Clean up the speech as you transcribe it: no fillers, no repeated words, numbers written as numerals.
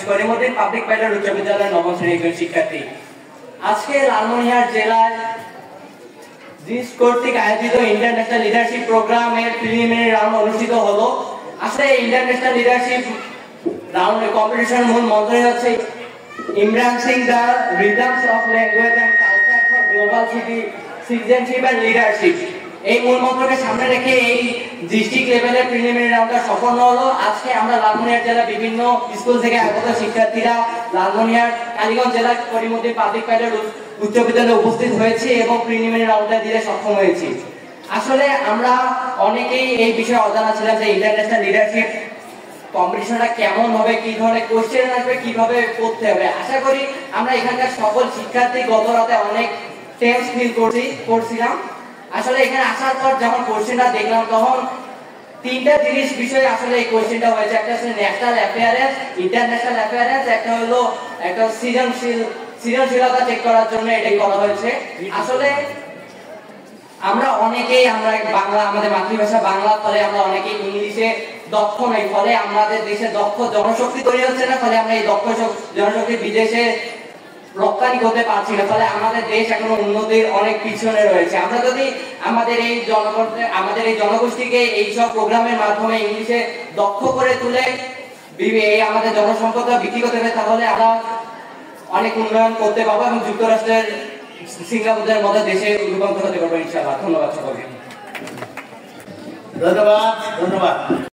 Karimuddin public pilot উচ্চ বিদ্যালয়ের নবম শ্রেণীর একজন শিক্ষার্থী। আজকে লালমনিরহাট জেলায় জিস কর্তৃক আয়োজিত ইন্টারন্যাশনাল লিডারশিপ প্রোগ্রামের প্রিলিমিনারি রাউন্ড অনুষ্ঠিত হলো। আসলে ইন্টারন্যাশনাল লিডারশিপ রাউন্ডের কম্পিটিশনের মূল মন্ত্রই হচ্ছে embracing the rhythms of language and culture for global citizenship and leadership। এই মূল মন্ত্রকে সামনে রেখে এই ডিস্ট্রিক্ট লেভেলের প্রিলিমিনারি রাউন্ডটা সম্পন্ন হলো। আজকে আমরা লালমনিরহাট জেলার বিভিন্ন স্কুল থেকে আগত শিক্ষার্থীরা লালমনিরহাট কালীগঞ্জ জেলার করিমউদ্দিন পাবলিক পাইলট উচ্চ বিদ্যালয়ে উপস্থিত হয়েছে এবং প্রিলিমিনারি রাউন্ডটা দিতে সক্ষম হয়েছি। আসলে আমরা অনেকেই এই বিষয়ে অজানা ছিলাম যে ইন্টারন্যাশনাল লিডারশিপ কম্পিটিশনটা কেমন হবে, কি ধরনের কোশ্চেন আসবে, কিভাবে করতে হবে। আশা করি আমরা এখানকার সকল শিক্ষার্থী গত রাতে অনেক টেন্স ফিল করছিলাম। আসলে এখানে আসার পর যখন কোশ্চেনটা দেখলাম তখন তিনটা জিনিস বিষয়ে আসলে এই কোশ্চেনটা হয়েছে। একটা হচ্ছে ন্যাশনাল অ্যাফেয়ারেন্স, ইন্টারন্যাশনাল অ্যাফেয়ারেন্স, একটা হলো একটা সৃজনশীলতা চেক করার জন্য এটাই করা হয়েছে। আসলে আমরা অনেকেই বাংলা, আমাদের মাতৃভাষা বাংলা, ফলে আমরা অনেকেই ইংলিশে দক্ষ নই, ফলে আমাদের দেশে দক্ষ জনশক্তি তৈরি হচ্ছে না, ফলে আমরা এই দক্ষ জনশক্তি বিদেশে রপ্তানি করতে পারছি না, ফলে আমাদের দেশ এখনো উন্নতির অনেক পিছনে রয়েছে। আমরা যদি আমাদের এই জনগোষ্ঠীকে এইসব প্রোগ্রামের মাধ্যমে ইংলিশে দক্ষ করে তুলে আমাদের জনসম্পদটা বিক্রি করতে হবে, তাহলে আমরা অনেক উন্নয়ন করতে পারবো এবং যুক্তরাষ্ট্রের সিঙ্গাপুরের মতো দেশে রূপান্তর হতে পারবো ইনশাআল্লাহ। ধন্যবাদ সকলকে। ধন্যবাদ।